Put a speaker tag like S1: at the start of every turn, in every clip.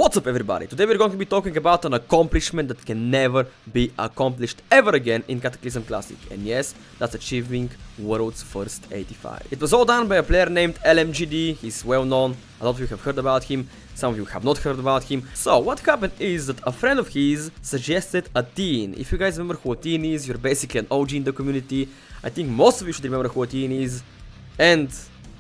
S1: What's up everybody? Today we're going to be talking about an accomplishment that can never be accomplished ever again in Cataclysm Classic. And yes, that's achieving world's first 85. It was all done by a player named LMGD. He's well known, a lot of you have heard about him, some of you have not heard about him. So what happened is that a friend of his suggested a teen. If you guys remember who a teen is, you're basically an OG in the community. I think most of you should remember who a teen is and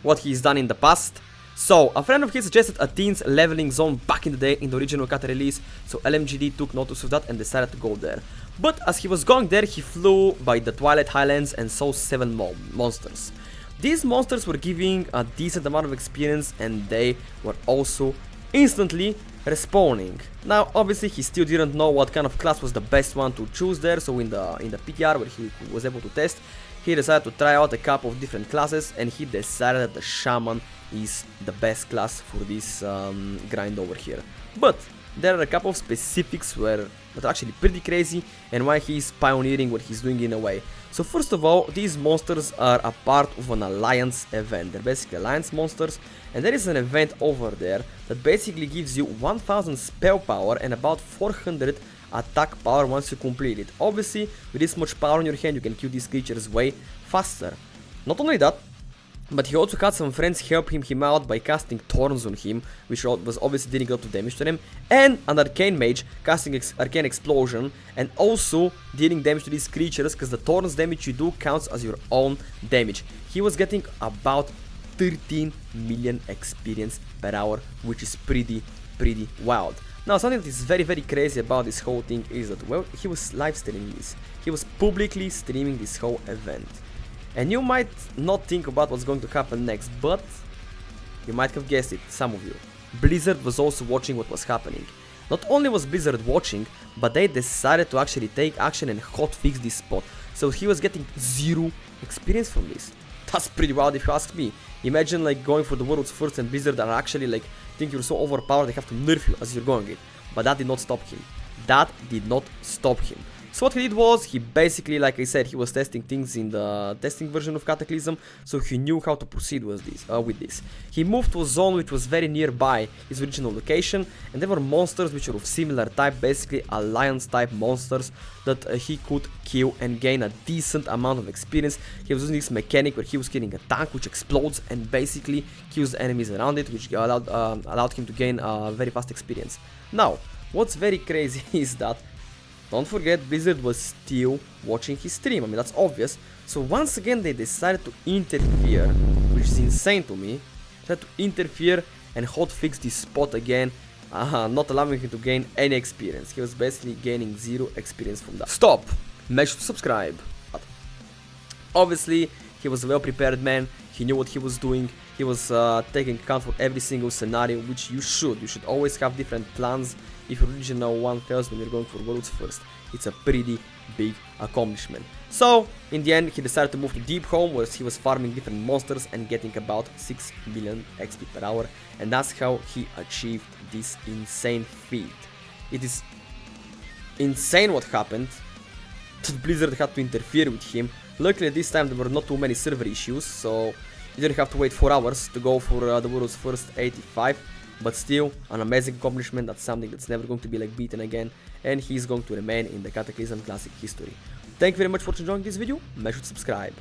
S1: what he's done in the past. So, a friend of his suggested a teen's leveling zone back in the day in the original Kata release, so LMGD took notice of that and decided to go there. But as he was going there, he flew by the Twilight Highlands and saw 7 monsters. These monsters were giving a decent amount of experience and they were also instantly respawning. Now, obviously, he still didn't know what kind of class was the best one to choose there, so in the PTR where he was able to test, he decided to try out a couple of different classes and he decided that the Shaman is the best class for this grind over here. But there are a couple of specifics that are actually pretty crazy and why he's pioneering what he's doing in a way. So first of all, these monsters are a part of an alliance event. They're basically alliance monsters, and there is an event over there that basically gives you 1000 spell power and about 400 attack power once you complete it. Obviously, with this much power in your hand, you can kill these creatures way faster. Not only that, but he also had some friends help him out by casting Thorns on him, which was obviously dealing a lot of damage to him, and an Arcane Mage casting Arcane Explosion and also dealing damage to these creatures, because the Thorns damage you do counts as your own damage. He was getting about 13 million experience per hour, which is pretty wild. Now, something that is very crazy about this whole thing is that, well, he was live streaming this. He was publicly streaming this whole event. And you might not think about what's going to happen next, but you might have guessed it, some of you. Blizzard was also watching what was happening. Not only was Blizzard watching, but they decided to actually take action and hotfix this spot. So he was getting 0 experience from this. That's pretty wild if you ask me. Imagine like going for the world's first and Blizzard are actually like think you're so overpowered they have to nerf you as you're going it. But that did not stop him. That did not stop him. So what he did was, he basically, like I said, he was testing things in the testing version of Cataclysm, so he knew how to proceed with this. He moved to a zone which was very nearby his original location, and there were monsters which were of similar type, basically alliance type monsters that he could kill and gain a decent amount of experience. He was using this mechanic where he was killing a tank which explodes and basically kills the enemies around it, which allowed him to gain very fast experience. Now, what's very crazy is that, don't forget, Blizzard was still watching his stream. I mean, that's obvious. So once again, they decided to interfere, which is insane to me. They had to interfere and hotfix this spot again, not allowing him to gain any experience. He was basically gaining 0 experience from that. Stop! Make sure to subscribe. But obviously, he was a well-prepared man. He knew what he was doing. He was taking account for every single scenario, which you should. You should always have different plans. If your original one fails when you're going for world's first, it's a pretty big accomplishment. So, in the end, he decided to move to Deep Home, where he was farming different monsters and getting about 6 million XP per hour. And that's how he achieved this insane feat. It is insane what happened. Blizzard had to interfere with him. Luckily, this time there were not too many server issues, so you didn't have to wait 4 hours to go for the world's first 85. But still, an amazing accomplishment. That's something that's never going to be like beaten again, and he's going to remain in the Cataclysm Classic history. Thank you very much for enjoying this video. Make sure to subscribe.